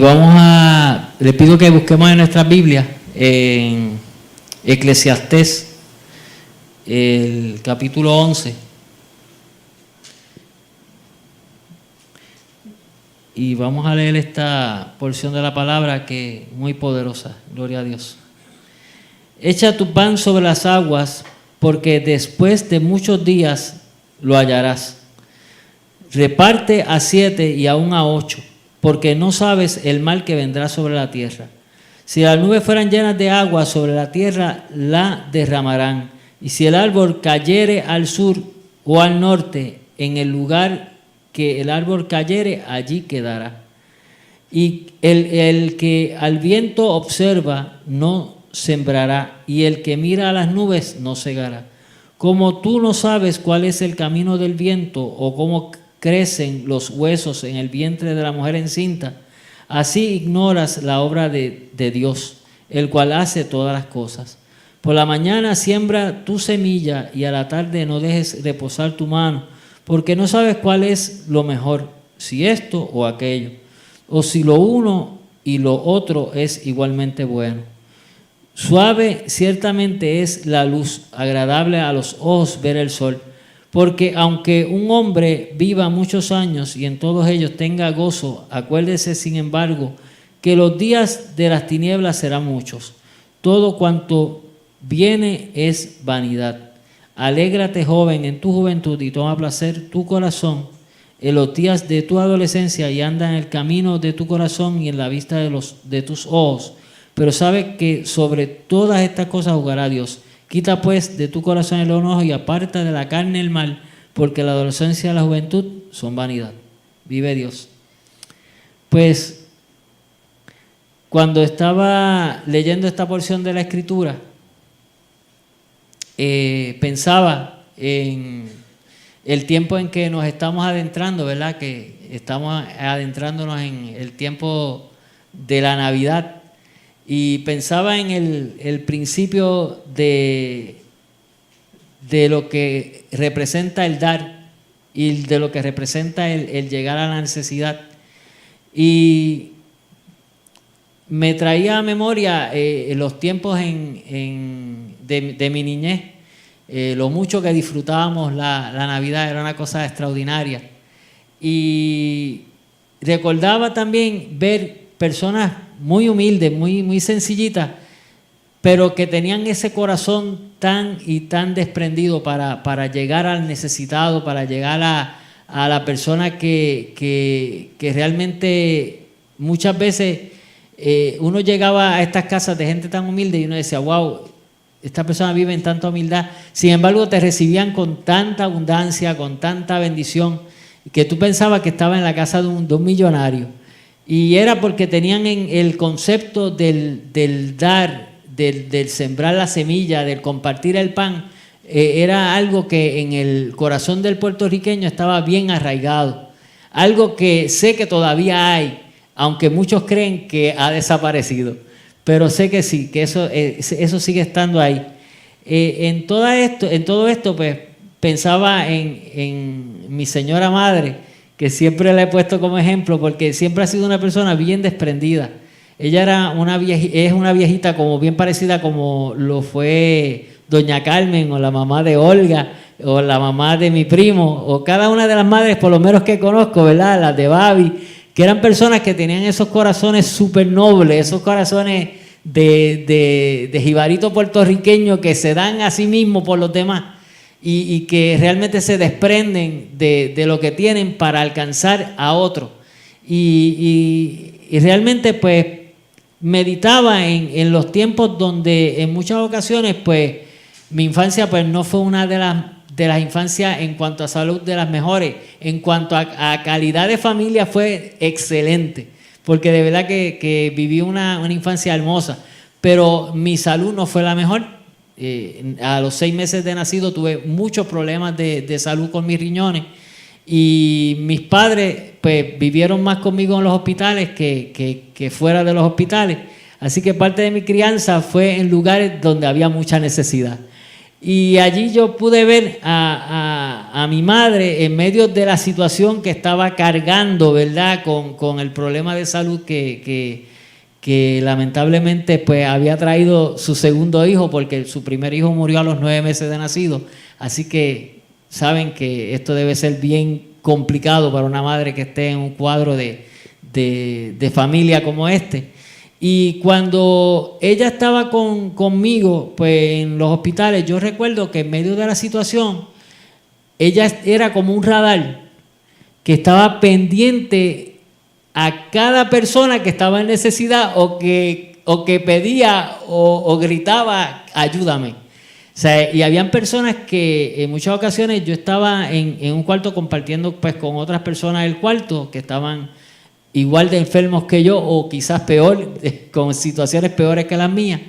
Le pido que busquemos en nuestras Biblias, en Eclesiastés, el capítulo 11. Y vamos a leer esta porción de la palabra que es muy poderosa. Gloria a Dios. Echa tu pan sobre las aguas, porque después de muchos días lo hallarás. Reparte a 7 y aún a 8, porque no sabes el mal que vendrá sobre la tierra. Si las nubes fueran llenas de agua, sobre la tierra la derramarán. Y si el árbol cayere al sur o al norte, en el lugar que el árbol cayere, allí quedará. Y el que al viento observa no sembrará, y el que mira a las nubes no segará. Como tú no sabes cuál es el camino del viento, o cómo crecen los huesos en el vientre de la mujer encinta, así ignoras la obra de Dios, el cual hace todas las cosas. Por la mañana siembra tu semilla, y a la tarde no dejes reposar tu mano, porque no sabes cuál es lo mejor, si esto o aquello, o si lo uno y lo otro es igualmente bueno. Suave ciertamente es la luz, agradable a los ojos ver el sol, porque aunque un hombre viva muchos años y en todos ellos tenga gozo, acuérdese sin embargo que los días de las tinieblas serán muchos. Todo cuanto viene es vanidad. Alégrate, joven, en tu juventud, y toma placer tu corazón en los días de tu adolescencia, y anda en el camino de tu corazón y en la vista de tus ojos. Pero sabe que sobre todas estas cosas jugará Dios. Quita pues de tu corazón el enojo y aparta de la carne el mal, porque la adolescencia y la juventud son vanidad. Vive Dios. Pues cuando estaba leyendo esta porción de la Escritura, pensaba en el tiempo en que nos estamos adentrando, ¿verdad? Que estamos adentrándonos en el tiempo de la Navidad. Y pensaba en el principio de lo que representa el dar y de lo que representa el llegar a la necesidad. Y me traía a memoria los tiempos de mi niñez, lo mucho que disfrutábamos la Navidad, era una cosa extraordinaria. Y recordaba también ver personas muy humildes, muy sencillitas, pero que tenían ese corazón tan y tan desprendido para llegar al necesitado, para llegar a la persona que realmente muchas veces uno llegaba a estas casas de gente tan humilde y uno decía, wow, esta persona vive en tanta humildad. Sin embargo, te recibían con tanta abundancia, con tanta bendición, que tú pensabas que estaba en la casa de un millonario. Y era porque tenían en el concepto del dar, del sembrar la semilla, del compartir el pan, era algo que en el corazón del puertorriqueño estaba bien arraigado. Algo que sé que todavía hay, aunque muchos creen que ha desaparecido. Pero sé que sí, que eso sigue estando ahí. En todo esto, pues, pensaba en mi señora madre, que siempre la he puesto como ejemplo, porque siempre ha sido una persona bien desprendida. Ella es una viejita como bien parecida como lo fue doña Carmen, o la mamá de Olga, o la mamá de mi primo, o cada una de las madres, por lo menos que conozco, ¿verdad? Las de Babi, que eran personas que tenían esos corazones súper nobles, esos corazones de jibarito puertorriqueño que se dan a sí mismos por los demás. Y que realmente se desprenden de lo que tienen para alcanzar a otro. Y realmente pues meditaba en los tiempos donde en muchas ocasiones pues mi infancia pues no fue una de las infancias en cuanto a salud de las mejores. En cuanto a calidad de familia fue excelente, porque de verdad que viví una infancia hermosa, pero mi salud no fue la mejor. A los 6 meses de nacido tuve muchos problemas de salud con mis riñones, y mis padres pues vivieron más conmigo en los hospitales que fuera de los hospitales, así que parte de mi crianza fue en lugares donde había mucha necesidad. Y allí yo pude ver a mi madre en medio de la situación que estaba cargando, ¿verdad? Con el problema de salud que lamentablemente pues había traído su segundo hijo, porque su primer hijo murió a los 9 meses de nacido. Así que saben que esto debe ser bien complicado para una madre que esté en un cuadro de familia como este. Y cuando ella estaba conmigo pues en los hospitales, yo recuerdo que en medio de la situación, ella era como un radar que estaba pendiente a cada persona que estaba en necesidad o que pedía o gritaba, ayúdame. O sea, y habían personas que en muchas ocasiones yo estaba en un cuarto compartiendo pues con otras personas el cuarto que estaban igual de enfermos que yo o quizás peor, con situaciones peores que las mías.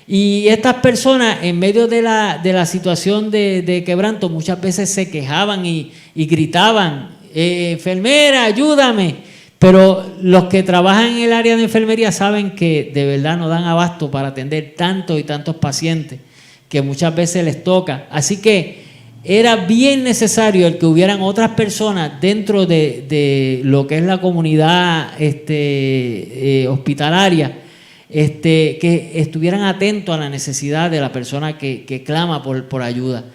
Y estas personas en medio de la situación de quebranto muchas veces se quejaban y gritaban, enfermera, ayúdame. Pero los que trabajan en el área de enfermería saben que de verdad no dan abasto para atender tantos y tantos pacientes que muchas veces les toca. Así que era bien necesario el que hubieran otras personas dentro de lo que es la comunidad hospitalaria, que estuvieran atentos a la necesidad de la persona que clama por ayuda.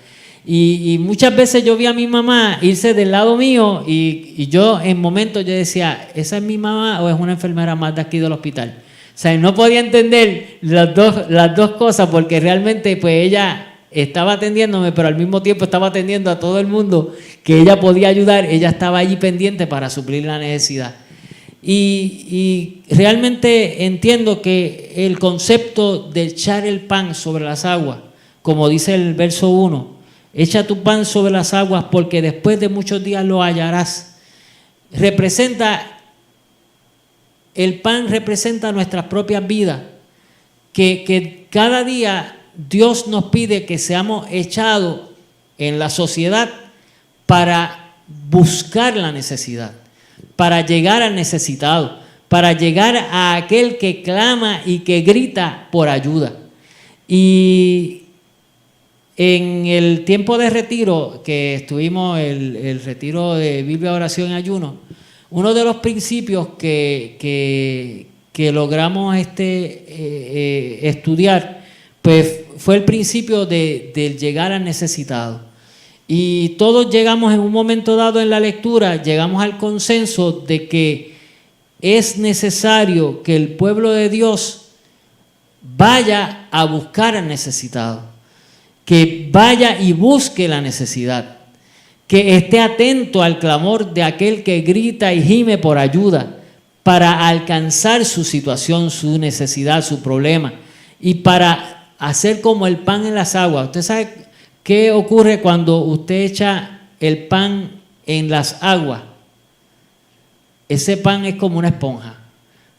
Y muchas veces yo vi a mi mamá irse del lado mío y yo en momentos yo decía, ¿esa es mi mamá o es una enfermera más de aquí del hospital? O sea, no podía entender las dos cosas porque realmente pues ella estaba atendiéndome, pero al mismo tiempo estaba atendiendo a todo el mundo que ella podía ayudar. Ella estaba allí pendiente para suplir la necesidad. Y realmente entiendo que el concepto de echar el pan sobre las aguas, como dice el verso 1, echa tu pan sobre las aguas porque después de muchos días lo hallarás. El pan representa nuestras propias vidas, que cada día Dios nos pide que seamos echados en la sociedad para buscar la necesidad, para llegar al necesitado, para llegar a aquel que clama y que grita por ayuda. Y en el tiempo de retiro, que estuvimos, el retiro de Biblia, oración y ayuno, uno de los principios que logramos estudiar, pues fue el principio del llegar al necesitado. Y todos llegamos en un momento dado en la lectura, llegamos al consenso de que es necesario que el pueblo de Dios vaya a buscar al necesitado, que vaya y busque la necesidad, que esté atento al clamor de aquel que grita y gime por ayuda para alcanzar su situación, su necesidad, su problema, y para hacer como el pan en las aguas. Usted sabe qué ocurre cuando usted echa el pan en las aguas. Ese pan es como una esponja,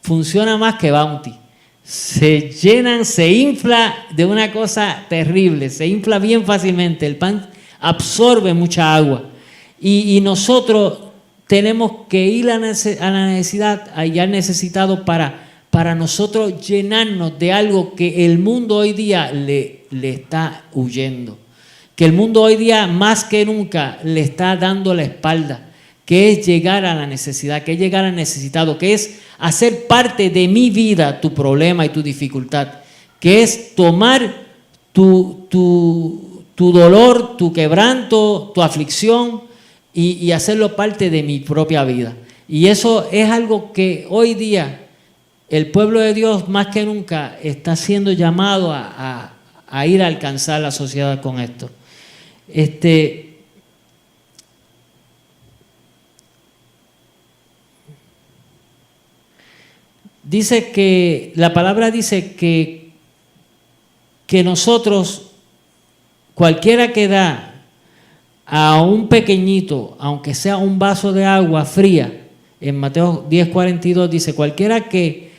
funciona más que Bounty. Se llenan, se infla de una cosa terrible, se infla bien fácilmente. El pan absorbe mucha agua y nosotros tenemos que ir a la necesidad, allá al necesitado para nosotros llenarnos de algo que el mundo hoy día le está huyendo, que el mundo hoy día más que nunca le está dando la espalda, que es llegar a la necesidad, que es llegar al necesitado, que es hacer parte de mi vida tu problema y tu dificultad, que es tomar tu dolor, tu quebranto, tu aflicción y hacerlo parte de mi propia vida. Y eso es algo que hoy día el pueblo de Dios más que nunca está siendo llamado a ir a alcanzar la sociedad con esto. Dice que, la palabra dice que nosotros, cualquiera que da a un pequeñito, aunque sea un vaso de agua fría, en Mateo 10:42 dice, cualquiera que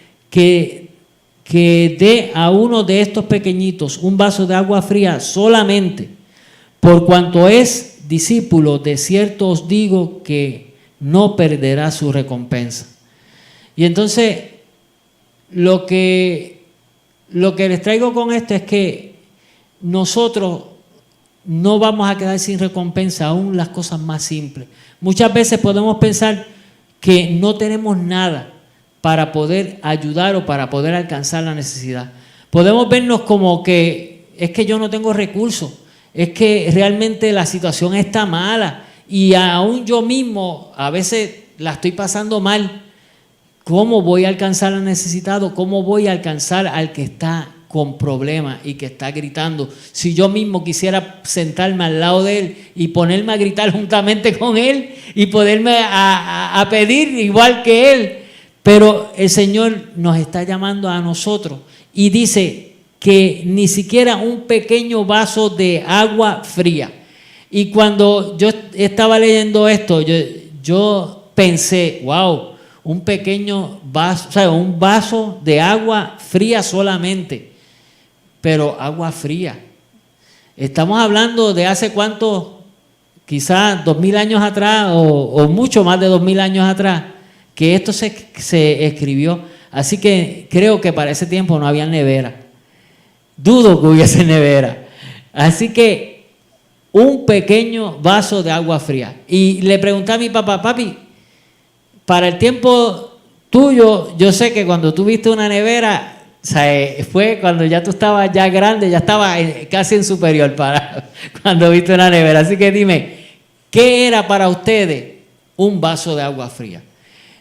dé a uno de estos pequeñitos un vaso de agua fría solamente, por cuanto es discípulo, de cierto os digo que no perderá su recompensa. Y entonces, lo que les traigo con esto es que nosotros no vamos a quedar sin recompensa, aún las cosas más simples. Muchas veces podemos pensar que no tenemos nada para poder ayudar o para poder alcanzar la necesidad. Podemos vernos como que es que yo no tengo recursos, es que realmente la situación está mala y aún yo mismo a veces la estoy pasando mal. ¿Cómo voy a alcanzar al necesitado? ¿Cómo voy a alcanzar al que está con problemas y que está gritando? Si yo mismo quisiera sentarme al lado de él y ponerme a gritar juntamente con él y poderme a pedir igual que él. Pero el Señor nos está llamando a nosotros y dice que ni siquiera un pequeño vaso de agua fría. Y cuando yo estaba leyendo esto, yo pensé, wow, un pequeño vaso, o sea, un vaso de agua fría solamente, pero agua fría. Estamos hablando de hace cuánto, quizás 2000 años atrás o mucho más de 2000 años atrás, que esto se escribió. Así que creo que para ese tiempo no había nevera. Dudo que hubiese nevera. Así que un pequeño vaso de agua fría. Y le pregunté a mi papá, papi, para el tiempo tuyo, yo sé que cuando tú viste una nevera, o sea, fue cuando ya tú estabas ya grande, ya estabas casi en superior para cuando viste una nevera. Así que dime, ¿qué era para ustedes un vaso de agua fría?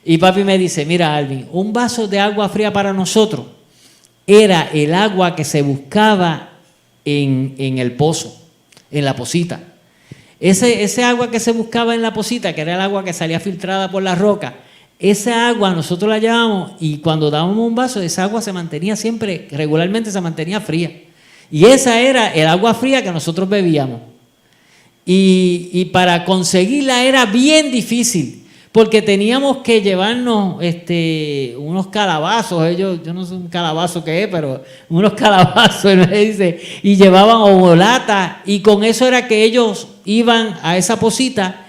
Y papi me dice, mira Alvin, un vaso de agua fría para nosotros era el agua que se buscaba en el pozo, en la pocita. Ese agua que se buscaba en la pocita, que era el agua que salía filtrada por la roca, esa agua nosotros la llevábamos y cuando dábamos un vaso, esa agua se mantenía siempre, regularmente se mantenía fría. Y esa era el agua fría que nosotros bebíamos. Y para conseguirla era bien difícil, porque teníamos que llevarnos unos calabazos, yo no sé un calabazo qué es, pero unos calabazos, y llevaban hobolata, y con eso era que ellos iban a esa pocita,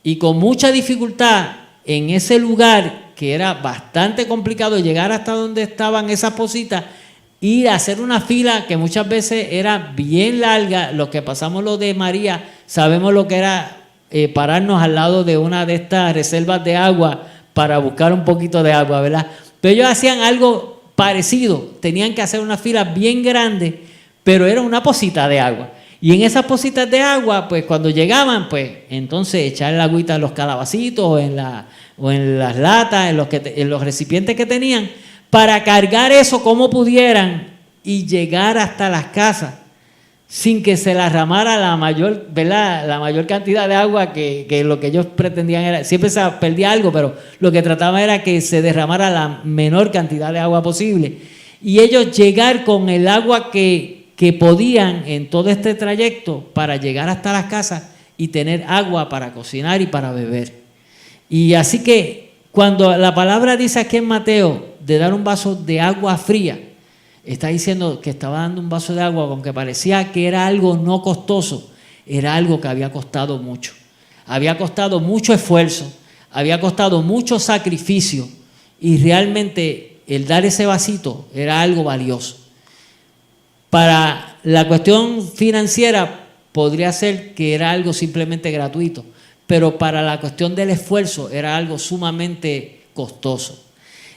y con mucha dificultad en ese lugar, que era bastante complicado llegar hasta donde estaban esas pocitas, ir a hacer una fila que muchas veces era bien larga. Los que pasamos lo de María sabemos lo que era pararnos al lado de una de estas reservas de agua para buscar un poquito de agua, ¿verdad? Pero ellos hacían algo parecido, tenían que hacer una fila bien grande, pero era una pocita de agua. Y en esas pocitas de agua, pues cuando llegaban, pues entonces echar la agüita en los calabacitos o en las latas, en los recipientes que tenían, para cargar eso como pudieran y llegar hasta las casas sin que se derramara la mayor cantidad de agua que lo que ellos pretendían era, siempre se perdía algo, pero lo que trataban era que se derramara la menor cantidad de agua posible. Y ellos llegar con el agua que podían en todo este trayecto para llegar hasta las casas y tener agua para cocinar y para beber. Y así que cuando la palabra dice aquí en Mateo de dar un vaso de agua fría, está diciendo que estaba dando un vaso de agua, aunque parecía que era algo no costoso, era algo que había costado mucho. Había costado mucho esfuerzo, había costado mucho sacrificio y realmente el dar ese vasito era algo valioso. Para la cuestión financiera podría ser que era algo simplemente gratuito, pero para la cuestión del esfuerzo era algo sumamente costoso.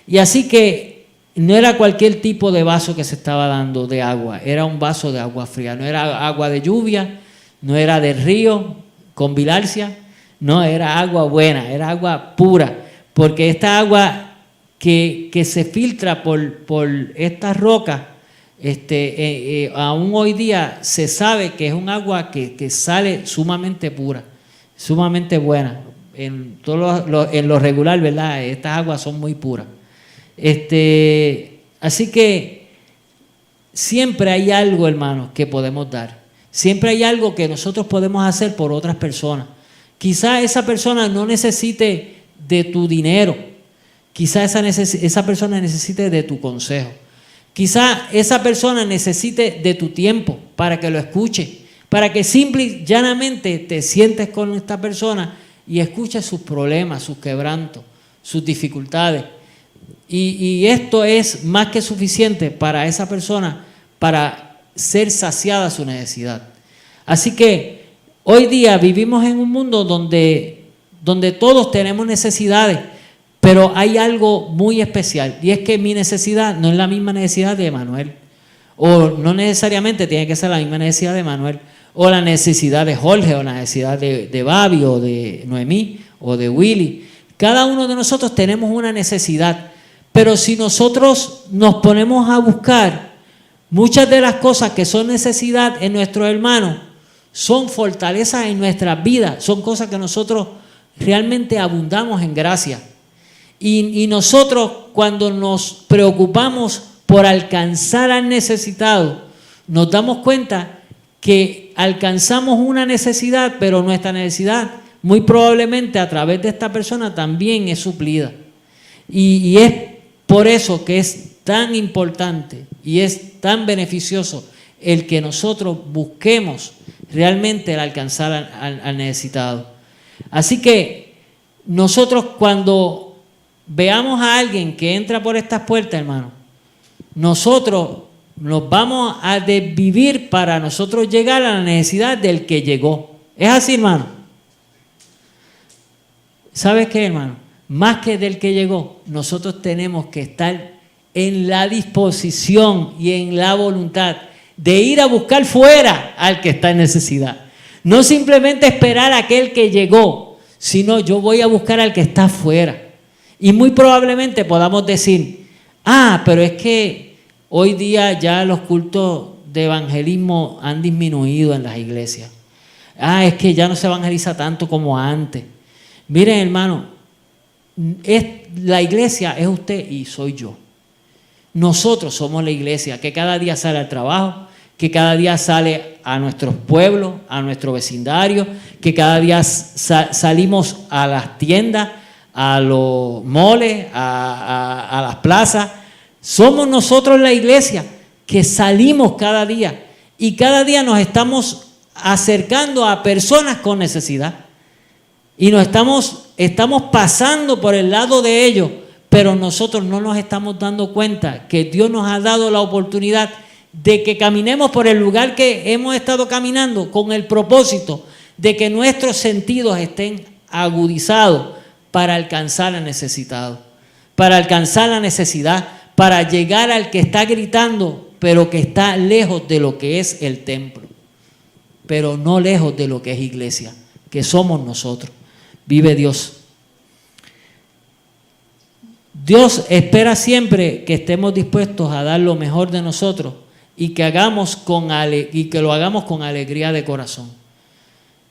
Y así que no era cualquier tipo de vaso que se estaba dando de agua, era un vaso de agua fría, no era agua de lluvia, no era del río con bilarcia, no, era agua buena, era agua pura, porque esta agua que se filtra por estas rocas, aún hoy día se sabe que es un agua que sale sumamente pura, sumamente buena, en lo regular, ¿verdad? Estas aguas son muy puras. Así que siempre hay algo, hermanos, que podemos dar. Siempre hay algo que nosotros podemos hacer por otras personas. Quizá esa persona no necesite de tu dinero. Quizá esa persona necesite de tu consejo. Quizá esa persona necesite de tu tiempo para que lo escuche, para que simple y llanamente te sientes con esta persona y escuches sus problemas, sus quebrantos, sus dificultades. Y esto es más que suficiente para esa persona para ser saciada su necesidad. Así que hoy día vivimos en un mundo donde todos tenemos necesidades, pero hay algo muy especial, y es que mi necesidad no es la misma necesidad de Manuel, o no necesariamente tiene que ser la misma necesidad de Manuel, o la necesidad de Jorge, o la necesidad de Babi, o de Noemí, o de Willy. Cada uno de nosotros tenemos una necesidad, pero si nosotros nos ponemos a buscar, muchas de las cosas que son necesidad en nuestros hermanos son fortalezas en nuestras vidas, son cosas que nosotros realmente abundamos en gracia. Y nosotros, cuando nos preocupamos por alcanzar al necesitado, nos damos cuenta que alcanzamos una necesidad, pero nuestra necesidad muy probablemente a través de esta persona también es suplida. Y es por eso que es tan importante y es tan beneficioso el que nosotros busquemos realmente el alcanzar al necesitado. Así que nosotros, cuando veamos a alguien que entra por estas puertas, hermano, nosotros nos vamos a desvivir para nosotros llegar a la necesidad del que llegó. ¿Es así, hermano? ¿Sabes qué, hermano? Más que del que llegó, nosotros tenemos que estar en la disposición y en la voluntad de ir a buscar fuera al que está en necesidad. No simplemente esperar a aquel que llegó, sino yo voy a buscar al que está afuera. Y muy probablemente podamos decir, pero es que hoy día ya los cultos de evangelismo han disminuido en las iglesias. Es que ya no se evangeliza tanto como antes. Miren, hermano, la iglesia es usted y soy yo. Nosotros somos la iglesia que cada día sale al trabajo, que cada día sale a nuestros pueblos, a nuestro vecindario, que cada día salimos a las tiendas, a los moles, a las plazas. Somos nosotros la iglesia que salimos cada día y cada día nos estamos acercando a personas con necesidad y nos estamos pasando por el lado de ellos, pero nosotros no nos estamos dando cuenta que Dios nos ha dado la oportunidad de que caminemos por el lugar que hemos estado caminando con el propósito de que nuestros sentidos estén agudizados para alcanzar al necesitado, para alcanzar la necesidad, para llegar al que está gritando, pero que está lejos de lo que es el templo, pero no lejos de lo que es iglesia, que somos nosotros. Vive Dios. Dios espera siempre que estemos dispuestos a dar lo mejor de nosotros y que lo hagamos con alegría de corazón.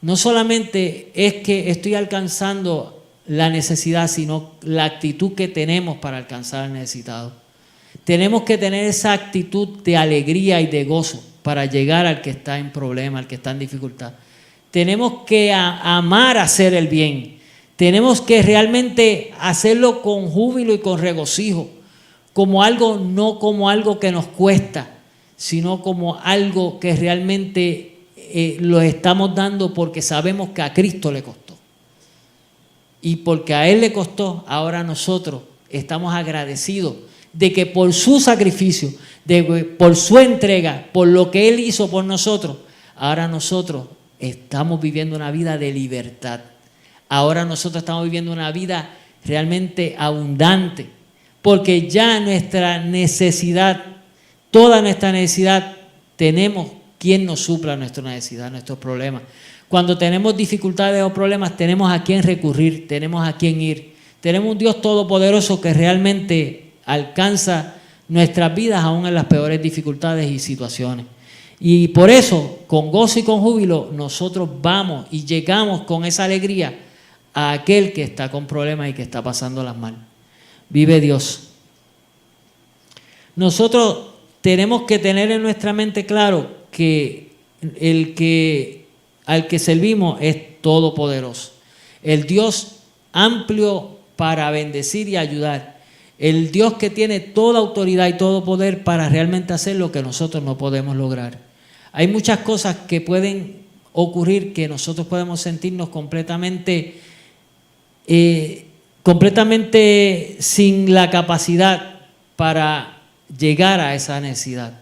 No solamente es que estoy alcanzando la necesidad, sino la actitud que tenemos para alcanzar al necesitado. Tenemos que tener esa actitud de alegría y de gozo para llegar al que está en problema, al que está en dificultad. Tenemos que amar hacer el bien. Tenemos que realmente hacerlo con júbilo y con regocijo, no como algo que nos cuesta, sino como algo que realmente lo estamos dando porque sabemos que a Cristo le costó. Y porque a Él le costó, ahora nosotros estamos agradecidos de que por su sacrificio, por su entrega, por lo que Él hizo por nosotros, ahora nosotros estamos viviendo una vida de libertad. Ahora nosotros estamos viviendo una vida realmente abundante, porque ya nuestra necesidad, toda nuestra necesidad, tenemos quien nos supla nuestra necesidad, nuestros problemas. Cuando tenemos dificultades o problemas, tenemos a quién recurrir, tenemos a quién ir. Tenemos un Dios todopoderoso que realmente alcanza nuestras vidas aún en las peores dificultades y situaciones. Y por eso, con gozo y con júbilo, nosotros vamos y llegamos con esa alegría a aquel que está con problemas y que está pasándolas mal. Vive Dios. Nosotros tenemos que tener en nuestra mente claro que al que servimos es todopoderoso. El Dios amplio para bendecir y ayudar. El Dios que tiene toda autoridad y todo poder para realmente hacer lo que nosotros no podemos lograr. Hay muchas cosas que pueden ocurrir que nosotros podemos sentirnos completamente sin la capacidad para llegar a esa necesidad.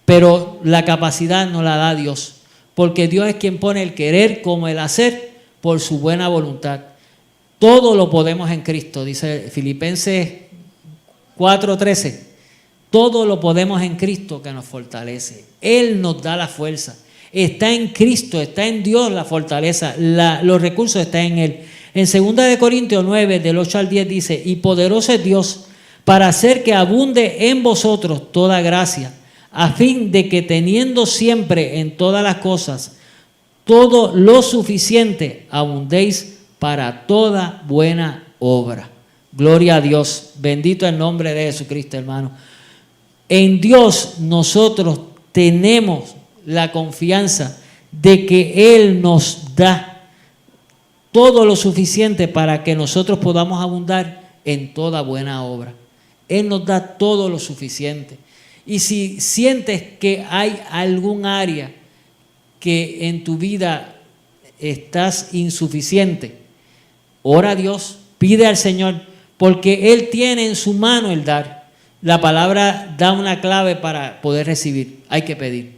Pero la capacidad nos la da Dios. porque Dios es quien pone el querer como el hacer por su buena voluntad. Todo lo podemos en Cristo, dice Filipenses 4:13. Todo lo podemos en Cristo que nos fortalece. Él nos da la fuerza. Está en Cristo, está en Dios la fortaleza, los recursos están en Él. En 2 Corintios 9, del 8 al 10 dice, y poderoso es Dios para hacer que abunde en vosotros toda gracia, a fin de que teniendo siempre en todas las cosas todo lo suficiente, abundéis para toda buena obra. Gloria a Dios, bendito el nombre de Jesucristo, hermano. En Dios nosotros tenemos la confianza de que Él nos da todo lo suficiente para que nosotros podamos abundar en toda buena obra. Él nos da todo lo suficiente. Y si sientes que hay algún área que en tu vida estás insuficiente, ora a Dios, pide al Señor, porque Él tiene en su mano el dar. La palabra da una clave para poder recibir. Hay que pedir.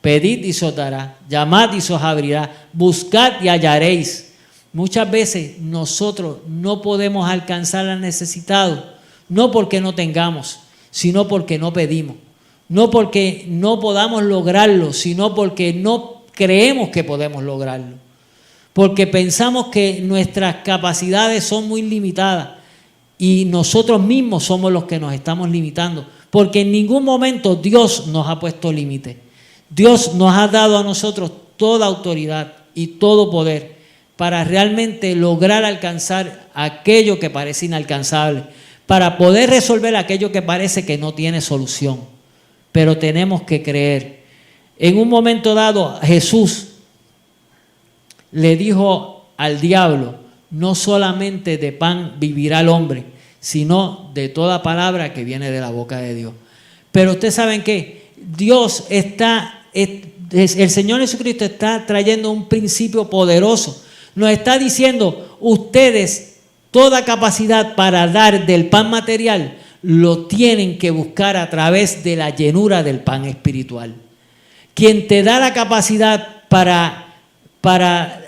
Pedid y se os dará, llamad y se os abrirá, buscad y hallaréis. Muchas veces nosotros no podemos alcanzar al necesitado, no porque no tengamos, sino porque no pedimos. No porque no podamos lograrlo, sino porque no creemos que podemos lograrlo. Porque pensamos que nuestras capacidades son muy limitadas y nosotros mismos somos los que nos estamos limitando. Porque en ningún momento Dios nos ha puesto límite. Dios nos ha dado a nosotros toda autoridad y todo poder para realmente lograr alcanzar aquello que parece inalcanzable, para poder resolver aquello que parece que no tiene solución. Pero tenemos que creer. En un momento dado, Jesús le dijo al diablo, no solamente de pan vivirá el hombre, sino de toda palabra que viene de la boca de Dios. Pero ustedes saben que el Señor Jesucristo está trayendo un principio poderoso. Nos está diciendo, ustedes toda capacidad para dar del pan material lo tienen que buscar a través de la llenura del pan espiritual. Quien te da la capacidad para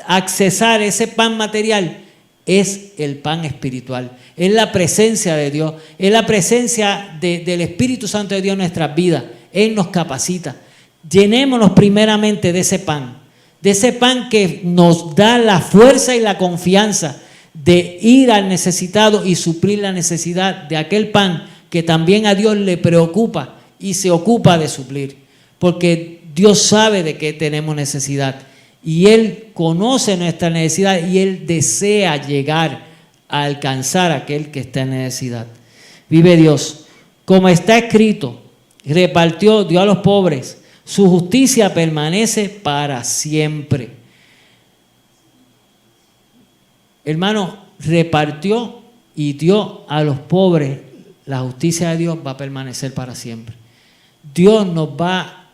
accesar ese pan material es el pan espiritual, es la presencia de Dios, es la presencia del Espíritu Santo de Dios en nuestras vidas. Él nos capacita. Llenémonos primeramente de ese pan que nos da la fuerza y la confianza de ir al necesitado y suplir la necesidad de aquel pan que también a Dios le preocupa y se ocupa de suplir, porque Dios sabe de qué tenemos necesidad y Él conoce nuestra necesidad y Él desea llegar a alcanzar a aquel que está en necesidad. Vive Dios, como está escrito, repartió, dio a los pobres, su justicia permanece para siempre. Hermano, repartió y dio a los pobres, la justicia de Dios va a permanecer para siempre. Dios nos va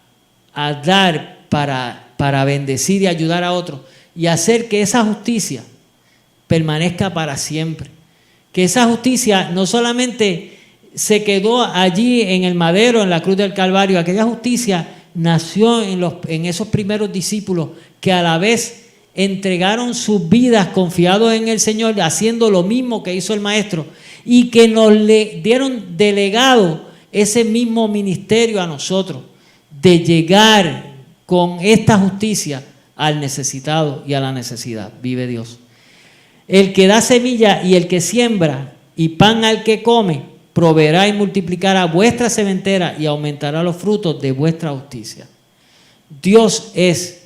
a dar para bendecir y ayudar a otros y hacer que esa justicia permanezca para siempre. Que esa justicia no solamente se quedó allí en el madero, en la cruz del Calvario, aquella justicia nació en esos primeros discípulos que a la vez entregaron sus vidas confiados en el Señor, haciendo lo mismo que hizo el Maestro, y que nos le dieron delegado ese mismo ministerio a nosotros, de llegar con esta justicia al necesitado y a la necesidad. Vive Dios. El que da semilla y el que siembra y pan al que come, proveerá y multiplicará vuestra sementera y aumentará los frutos de vuestra justicia. Dios es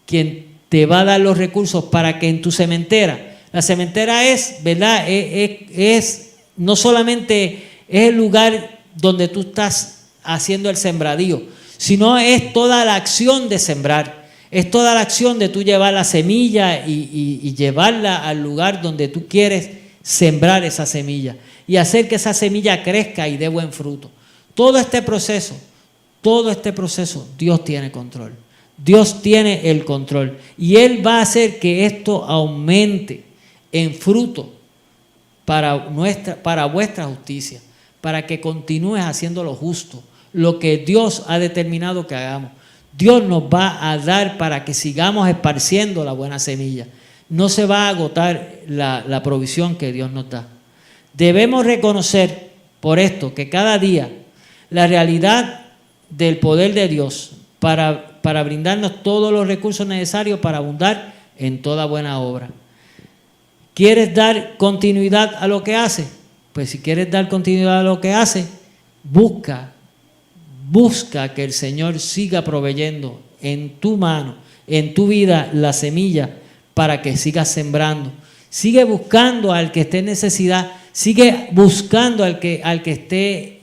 quien te va a dar los recursos para que en tu sementera, la sementera es, ¿verdad? No solamente es el lugar donde tú estás haciendo el sembradío, sino es toda la acción de sembrar. Es toda la acción de tú llevar la semilla y llevarla al lugar donde tú quieres sembrar esa semilla y hacer que esa semilla crezca y dé buen fruto. Todo este proceso, Dios tiene control. Dios tiene el control y Él va a hacer que esto aumente en fruto para vuestra justicia, para que continúes haciendo lo justo, lo que Dios ha determinado que hagamos. Dios nos va a dar para que sigamos esparciendo la buena semilla. No se va a agotar la provisión que Dios nos da. Debemos reconocer por esto que cada día la realidad del poder de Dios para brindarnos todos los recursos necesarios para abundar en toda buena obra. ¿Quieres dar continuidad a lo que hace? Pues si quieres dar continuidad a lo que hace, busca que el Señor siga proveyendo en tu mano, en tu vida, la semilla para que sigas sembrando. Sigue buscando al que esté en necesidad, sigue buscando al que esté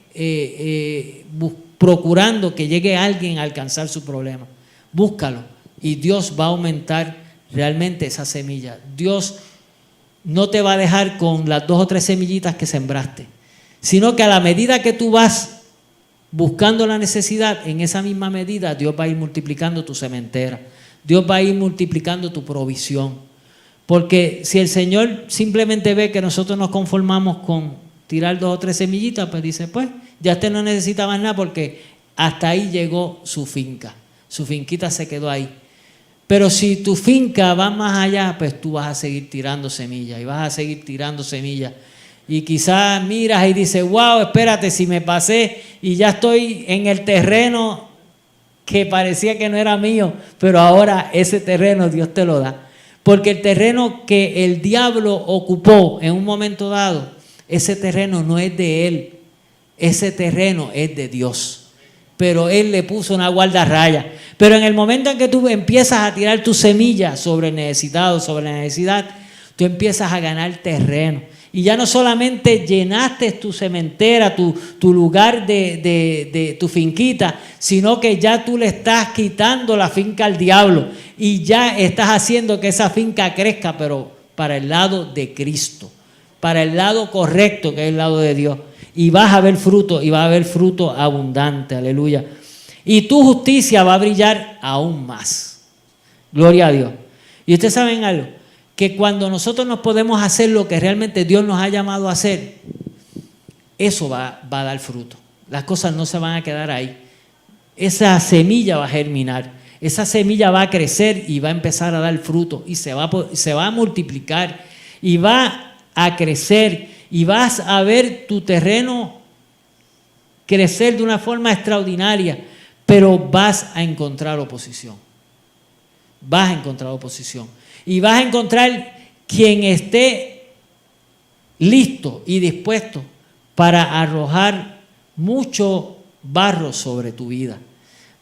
procurando que llegue alguien a alcanzar su problema. Búscalo y Dios va a aumentar realmente esa semilla. Dios no te va a dejar con las 2 o 3 semillitas que sembraste, sino que a la medida que tú vas buscando la necesidad, en esa misma medida Dios va a ir multiplicando tu sementera, Dios va a ir multiplicando tu provisión. Porque si el Señor simplemente ve que nosotros nos conformamos con tirar 2 o 3 semillitas, pues dice, pues ya usted no necesita más nada porque hasta ahí llegó su finca, su finquita se quedó ahí. Pero si tu finca va más allá, pues tú vas a seguir tirando semillas y vas a seguir tirando semillas. Y quizás miras y dices, wow, espérate, si me pasé y ya estoy en el terreno que parecía que no era mío, pero ahora ese terreno Dios te lo da. Porque el terreno que el diablo ocupó en un momento dado, ese terreno no es de él, ese terreno es de Dios. Pero él le puso una guardarraya. Pero en el momento en que tú empiezas a tirar tu semilla sobre el necesitado, sobre la necesidad, tú empiezas a ganar terreno. Y ya no solamente llenaste tu cementera, tu lugar de tu finquita, sino que ya tú le estás quitando la finca al diablo y ya estás haciendo que esa finca crezca, pero para el lado de Cristo, para el lado correcto, que es el lado de Dios. Y vas a ver fruto, y va a haber fruto abundante, aleluya. Y tu justicia va a brillar aún más. Gloria a Dios. Y ustedes saben algo, que cuando nosotros nos podemos hacer lo que realmente Dios nos ha llamado a hacer, eso va a dar fruto. Las cosas no se van a quedar ahí. Esa semilla va a germinar, esa semilla va a crecer y va a empezar a dar fruto y se va a multiplicar y va a crecer y vas a ver tu terreno crecer de una forma extraordinaria, pero vas a encontrar oposición. Vas a encontrar oposición. Y vas a encontrar quien esté listo y dispuesto para arrojar mucho barro sobre tu vida,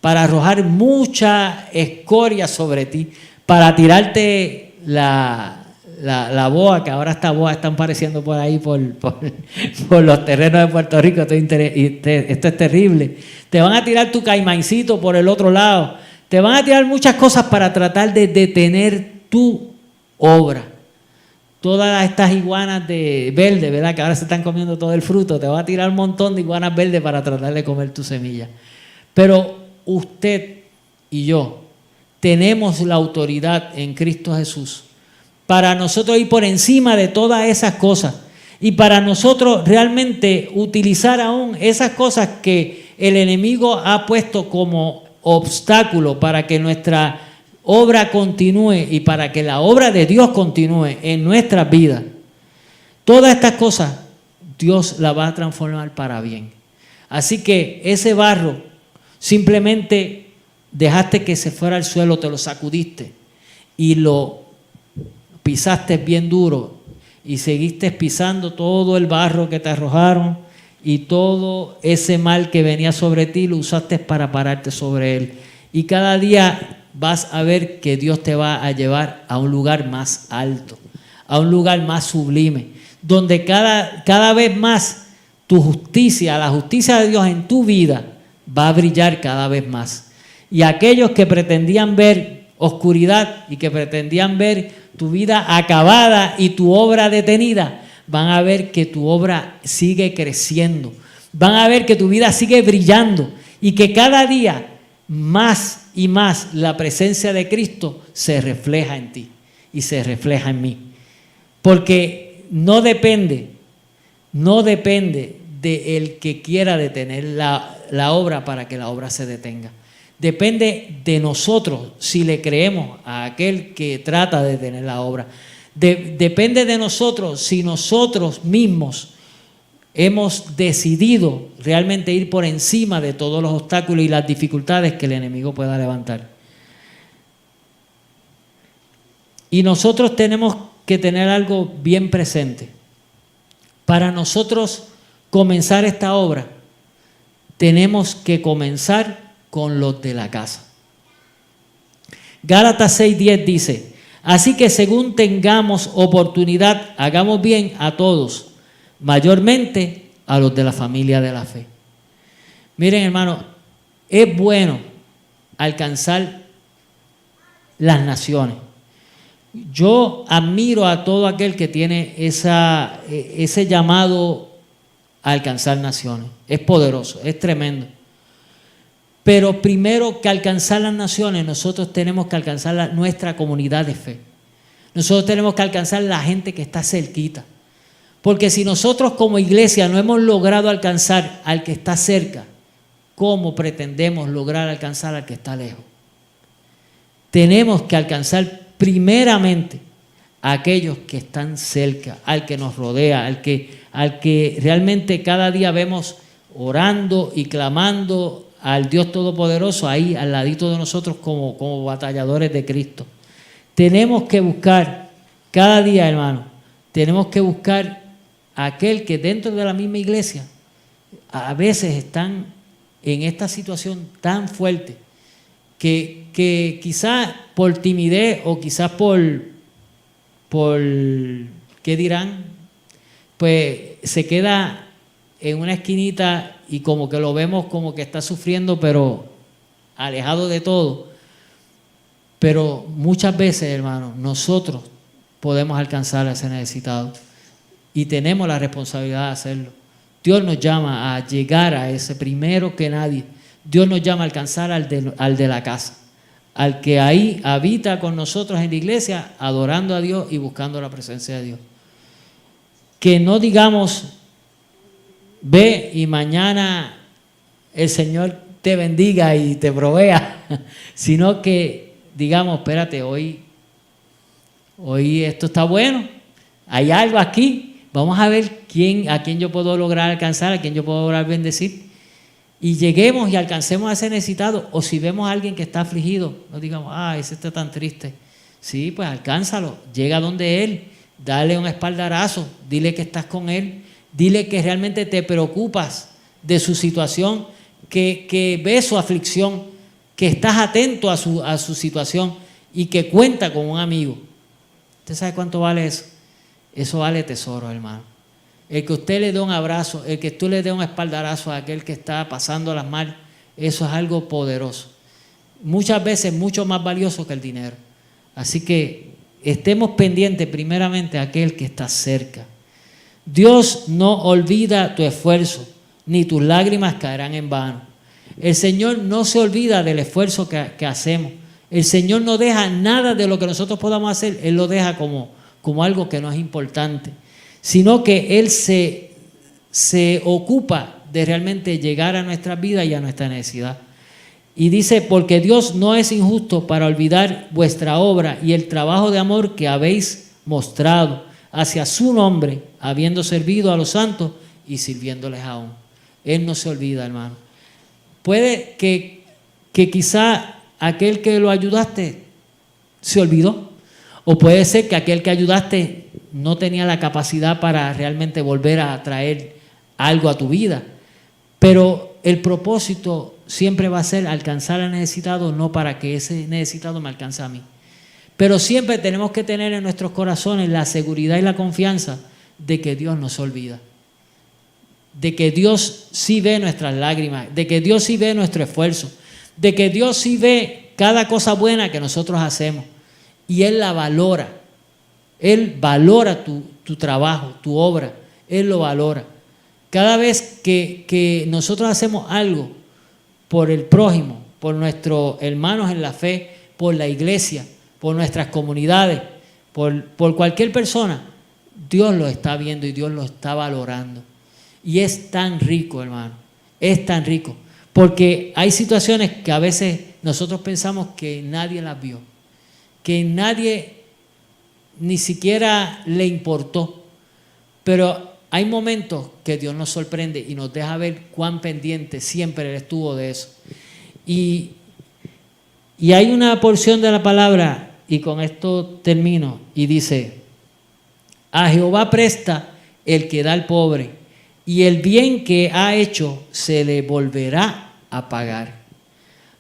para arrojar mucha escoria sobre ti, para tirarte la boa, que ahora estas boas están apareciendo por ahí, por los terrenos de Puerto Rico. Esto es terrible. Te van a tirar tu caimancito por el otro lado. Te van a tirar muchas cosas para tratar de detener tu obra. Todas estas iguanas verdes, ¿verdad?, que ahora se están comiendo todo el fruto, te va a tirar un montón de iguanas verdes para tratar de comer tu semilla. Pero usted y yo tenemos la autoridad en Cristo Jesús para nosotros ir por encima de todas esas cosas y para nosotros realmente utilizar aún esas cosas que el enemigo ha puesto como obstáculo para que nuestra obra continúe y para que la obra de Dios continúe en nuestras vidas. Todas estas cosas Dios las va a transformar para bien. Así que ese barro simplemente dejaste que se fuera al suelo, te lo sacudiste y lo pisaste bien duro y seguiste pisando todo el barro que te arrojaron y todo ese mal que venía sobre ti lo usaste para pararte sobre él. Y cada día vas a ver que Dios te va a llevar a un lugar más alto, a un lugar más sublime, donde cada vez más tu justicia, la justicia de Dios en tu vida va a brillar cada vez más. Y aquellos que pretendían ver oscuridad y que pretendían ver tu vida acabada y tu obra detenida, van a ver que tu obra sigue creciendo, van a ver que tu vida sigue brillando y que cada día más y más la presencia de Cristo se refleja en ti y se refleja en mí. Porque no depende de el que quiera detener la obra para que la obra se detenga. Depende de nosotros si le creemos a aquel que trata de detener la obra. Depende de nosotros si nosotros mismos hemos decidido realmente ir por encima de todos los obstáculos y las dificultades que el enemigo pueda levantar. Y nosotros tenemos que tener algo bien presente. Para nosotros comenzar esta obra, tenemos que comenzar con los de la casa. Gálatas 6:10 dice: así que según tengamos oportunidad, hagamos bien a todos, mayormente a los de la familia de la fe. Miren, hermano, es bueno alcanzar las naciones. Yo admiro a todo aquel que tiene ese llamado a alcanzar naciones. Es poderoso, es tremendo. Pero primero que alcanzar las naciones, nosotros tenemos que alcanzar nuestra comunidad de fe. Nosotros tenemos que alcanzar la gente que está cerquita. Porque si nosotros como iglesia no hemos logrado alcanzar al que está cerca, ¿cómo pretendemos lograr alcanzar al que está lejos? Tenemos que alcanzar primeramente a aquellos que están cerca, al que nos rodea, al que realmente cada día vemos orando y clamando al Dios Todopoderoso ahí al ladito de nosotros como batalladores de Cristo. Tenemos que buscar cada día, hermano, tenemos que buscar a aquel que dentro de la misma iglesia a veces están en esta situación tan fuerte que quizás por timidez o quizás por ¿qué dirán? Pues se queda en una esquinita y como que lo vemos como que está sufriendo, pero alejado de todo. Pero muchas veces, hermanos, nosotros podemos alcanzar a ese necesitado y tenemos la responsabilidad de hacerlo. Dios nos llama a llegar a ese primero que nadie. Dios nos llama a alcanzar al de la casa, al que ahí habita con nosotros en la iglesia, adorando a Dios y buscando la presencia de Dios. Que no digamos, ve y mañana el Señor te bendiga y te provea, sino que digamos, espérate, hoy esto está bueno, hay algo aquí, vamos a ver a quién yo puedo lograr alcanzar, a quién yo puedo lograr bendecir. Y lleguemos y alcancemos a ese necesitado. O si vemos a alguien que está afligido, no digamos, ese está tan triste. Sí, pues alcánzalo, llega donde él, dale un espaldarazo, dile que estás con él, dile que realmente te preocupas de su situación, que ves su aflicción, que estás atento a su situación y que cuenta con un amigo. ¿Usted sabe cuánto vale eso? Eso vale tesoro, hermano. El que usted le dé un abrazo, el que tú le dé un espaldarazo a aquel que está pasando las mal, eso es algo poderoso. Muchas veces mucho más valioso que el dinero. Así que estemos pendientes primeramente a aquel que está cerca. Dios no olvida tu esfuerzo, ni tus lágrimas caerán en vano. El Señor no se olvida del esfuerzo que hacemos. El Señor no deja nada de lo que nosotros podamos hacer, Él lo deja como algo que no es importante, sino que Él se ocupa de realmente llegar a nuestras vidas y a nuestra necesidad. Y dice, porque Dios no es injusto para olvidar vuestra obra y el trabajo de amor que habéis mostrado hacia su nombre, habiendo servido a los santos y sirviéndoles aún. Él no se olvida, hermano. Puede que quizá aquel que lo ayudaste se olvidó, o puede ser que aquel que ayudaste no tenía la capacidad para realmente volver a traer algo a tu vida. Pero el propósito siempre va a ser alcanzar al necesitado, no para que ese necesitado me alcance a mí. Pero siempre tenemos que tener en nuestros corazones la seguridad y la confianza de que Dios no se olvida, de que Dios sí ve nuestras lágrimas, de que Dios sí ve nuestro esfuerzo, de que Dios sí ve cada cosa buena que nosotros hacemos y Él la valora. Él valora tu trabajo, tu obra, Él lo valora. Cada vez que nosotros hacemos algo por el prójimo, por nuestros hermanos en la fe, por la iglesia, por nuestras comunidades, por cualquier persona, Dios lo está viendo y Dios lo está valorando. Y es tan rico, hermano, es tan rico. Porque hay situaciones que a veces nosotros pensamos que nadie las vio, que nadie ni siquiera le importó. Pero hay momentos que Dios nos sorprende y nos deja ver cuán pendiente siempre Él estuvo de eso. Y hay una porción de la palabra, y con esto termino, y dice: a Jehová presta el que da al pobre, y el bien que ha hecho se le volverá a pagar.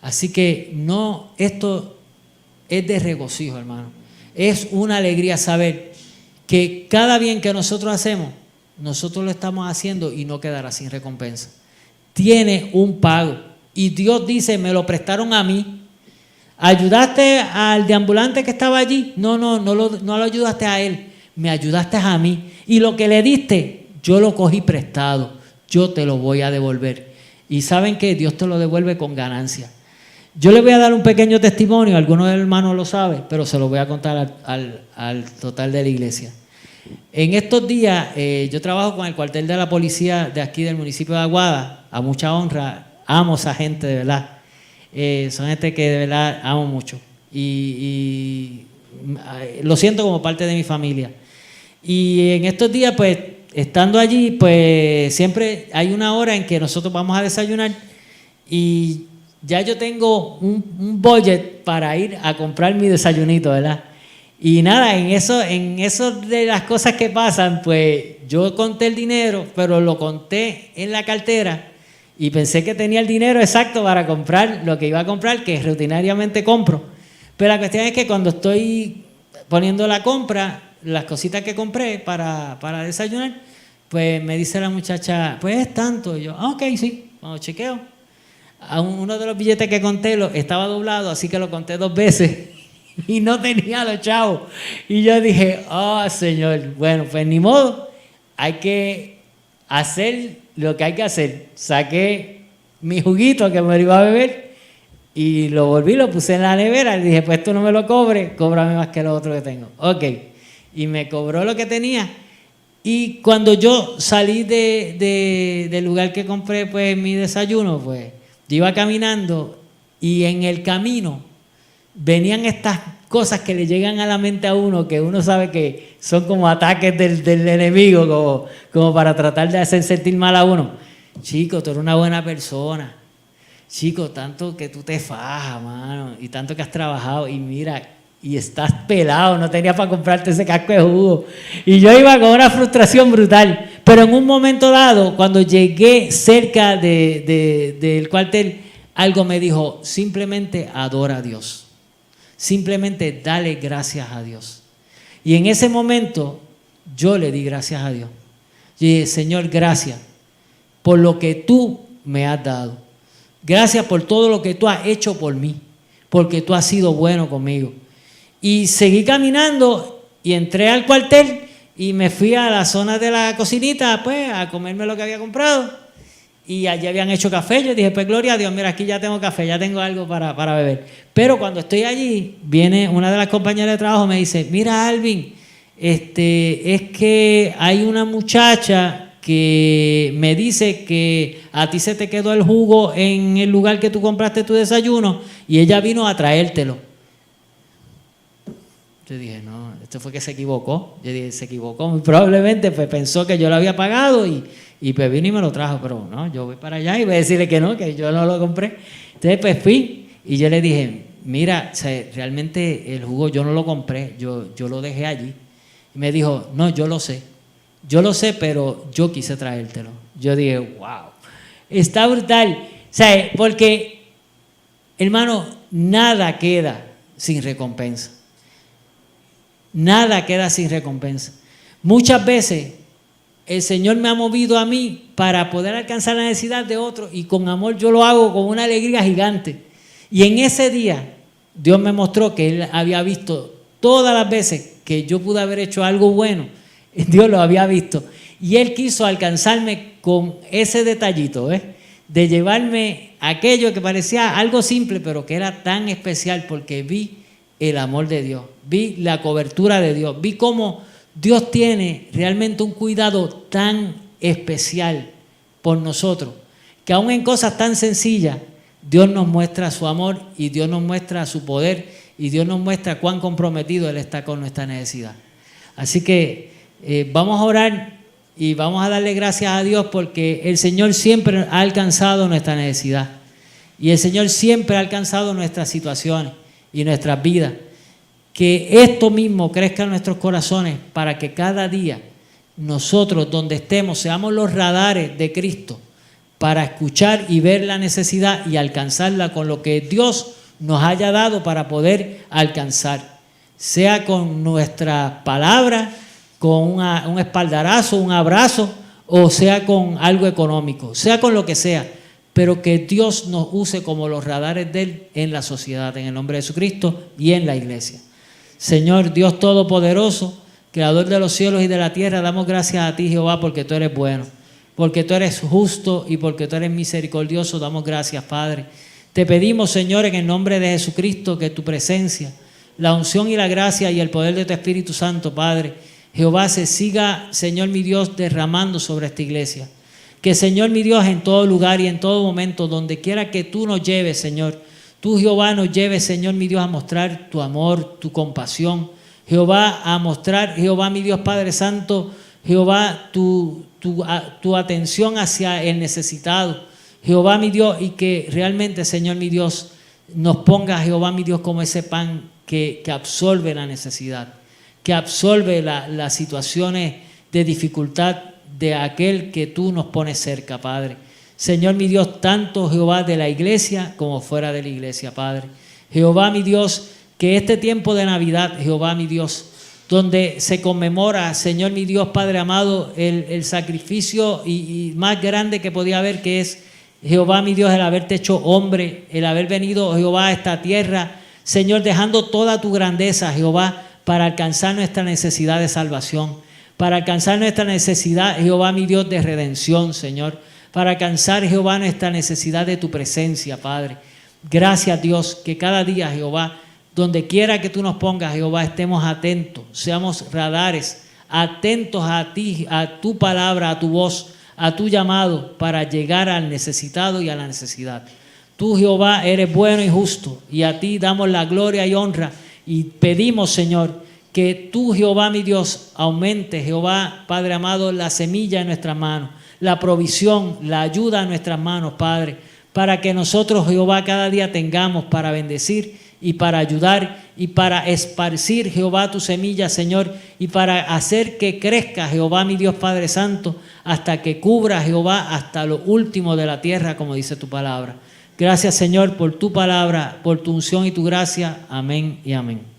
Así que no, esto es de regocijo, hermano. Es una alegría saber que cada bien que nosotros hacemos, nosotros lo estamos haciendo y no quedará sin recompensa. Tiene un pago. Y Dios dice: me lo prestaron a mí. ¿Ayudaste al deambulante que estaba allí? No lo ayudaste a él. Me ayudaste a mí. Y lo que le diste, yo lo cogí prestado. Yo te lo voy a devolver. Y ¿saben qué? Dios te lo devuelve con ganancia. Yo le voy a dar un pequeño testimonio, algunos hermanos lo saben, pero se lo voy a contar al total de la iglesia. En estos días yo trabajo con el cuartel de la policía de aquí del municipio de Aguada, a mucha honra, amo a esa gente de verdad, son gente que de verdad amo mucho y lo siento como parte de mi familia. Y en estos días pues estando allí pues siempre hay una hora en que nosotros vamos a desayunar y ya yo tengo un budget para ir a comprar mi desayunito, ¿verdad? Y nada, en eso de las cosas que pasan, pues yo conté el dinero, pero lo conté en la cartera y pensé que tenía el dinero exacto para comprar lo que iba a comprar, que rutinariamente compro. Pero la cuestión es que cuando estoy poniendo la compra, las cositas que compré para desayunar, pues me dice la muchacha, pues es tanto. Y yo, ok, sí, cuando chequeo. A uno de los billetes que conté estaba doblado, así que lo conté 2 veces y no tenía los chavos. Y yo dije, oh Señor, bueno, pues ni modo, hay que hacer lo que hay que hacer. Saqué mi juguito que me lo iba a beber y lo volví, lo puse en la nevera y dije, pues esto no me lo cobre, cóbrame más que lo otro que tengo. Ok, y me cobró lo que tenía. Y cuando yo salí del lugar que compré pues mi desayuno, pues yo iba caminando y en el camino venían estas cosas que le llegan a la mente a uno, que uno sabe que son como ataques del enemigo, como para tratar de hacer sentir mal a uno. Chico, tú eres una buena persona. Chico, tanto que tú te fajas, mano, y tanto que has trabajado, y mira, y estás pelado, no tenías para comprarte ese casco de jugo. Y yo iba con una frustración brutal. Pero en un momento dado, cuando llegué cerca del cuartel, algo me dijo: simplemente adora a Dios. Simplemente dale gracias a Dios. Y en ese momento yo le di gracias a Dios. Y dije: Señor, gracias por lo que tú me has dado. Gracias por todo lo que tú has hecho por mí, porque tú has sido bueno conmigo. Y seguí caminando y entré al cuartel y me fui a la zona de la cocinita pues a comerme lo que había comprado. Y allí habían hecho café. Yo dije, pues gloria a Dios, mira, aquí ya tengo café, ya tengo algo para beber. Pero cuando estoy allí, viene una de las compañeras de trabajo, me dice: mira, Alvin, es que hay una muchacha que me dice que a ti se te quedó el jugo en el lugar que tú compraste tu desayuno y ella vino a traértelo. Yo dije, no, esto fue que se equivocó. Yo dije, se equivocó, muy probablemente pues pensó que yo lo había pagado y pues vino y me lo trajo, pero no, yo voy para allá y voy a decirle que no, que yo no lo compré. Entonces pues fui y yo le dije, mira, o sea, realmente el jugo yo no lo compré, yo lo dejé allí. Y me dijo, no, yo lo sé, pero yo quise traértelo. Yo dije, wow, está brutal. O sea, porque, hermano, nada queda sin recompensa. Nada queda sin recompensa. Muchas veces el Señor me ha movido a mí para poder alcanzar la necesidad de otros y con amor yo lo hago con una alegría gigante. Y en ese día Dios me mostró que Él había visto todas las veces que yo pude haber hecho algo bueno. Dios lo había visto y Él quiso alcanzarme con ese detallito, de llevarme aquello que parecía algo simple pero que era tan especial, porque vi el amor de Dios, vi la cobertura de Dios, vi cómo Dios tiene realmente un cuidado tan especial por nosotros, que aún en cosas tan sencillas Dios nos muestra su amor y Dios nos muestra su poder y Dios nos muestra cuán comprometido Él está con nuestra necesidad. Así que vamos a orar y vamos a darle gracias a Dios porque el Señor siempre ha alcanzado nuestra necesidad y el Señor siempre ha alcanzado nuestras situaciones y nuestras vidas. Que esto mismo crezca en nuestros corazones para que cada día nosotros donde estemos seamos los radares de Cristo para escuchar y ver la necesidad y alcanzarla con lo que Dios nos haya dado para poder alcanzar, sea con nuestra palabra, con un espaldarazo, un abrazo, o sea con algo económico, sea con lo que sea, pero que Dios nos use como los radares de Él en la sociedad, en el nombre de Jesucristo y en la iglesia. Señor Dios Todopoderoso, Creador de los cielos y de la tierra, damos gracias a ti, Jehová, porque tú eres bueno, porque tú eres justo y porque tú eres misericordioso. Damos gracias, Padre. Te pedimos, Señor, en el nombre de Jesucristo, que tu presencia, la unción y la gracia y el poder de tu Espíritu Santo, Padre, Jehová, se siga, Señor mi Dios, derramando sobre esta iglesia. Que, Señor mi Dios, en todo lugar y en todo momento, donde quiera que tú nos lleves, Señor, tú, Jehová, nos lleves, Señor mi Dios, a mostrar tu amor, tu compasión. Jehová, a mostrar, Jehová mi Dios, Padre Santo, Jehová, tu atención hacia el necesitado. Jehová mi Dios, y que realmente, Señor mi Dios, nos ponga, Jehová mi Dios, como ese pan que absorbe la necesidad, que absorbe las situaciones de dificultad de aquel que tú nos pones cerca, Padre. Señor mi Dios, tanto, Jehová, de la iglesia como fuera de la iglesia, Padre. Jehová mi Dios, que este tiempo de Navidad, Jehová mi Dios, donde se conmemora, Señor mi Dios, Padre amado, el sacrificio y más grande que podía haber, que es, Jehová mi Dios, el haberte hecho hombre, el haber venido, Jehová, a esta tierra, Señor, dejando toda tu grandeza, Jehová, para alcanzar nuestra necesidad de salvación, para alcanzar nuestra necesidad, Jehová mi Dios, de redención, Señor, para alcanzar, Jehová, nuestra necesidad de tu presencia, Padre. Gracias, Dios, que cada día, Jehová, donde quiera que tú nos pongas, Jehová, estemos atentos, seamos radares, atentos a ti, a tu palabra, a tu voz, a tu llamado, para llegar al necesitado y a la necesidad. Tú, Jehová, eres bueno y justo, y a ti damos la gloria y honra, y pedimos, Señor, que tú, Jehová, mi Dios, aumente, Jehová, Padre amado, la semilla en nuestras manos, la provisión, la ayuda en nuestras manos, Padre, para que nosotros, Jehová, cada día tengamos para bendecir y para ayudar y para esparcir, Jehová, tu semilla, Señor, y para hacer que crezca, Jehová, mi Dios, Padre Santo, hasta que cubra, Jehová, hasta lo último de la tierra, como dice tu palabra. Gracias, Señor, por tu palabra, por tu unción y tu gracia. Amén y amén.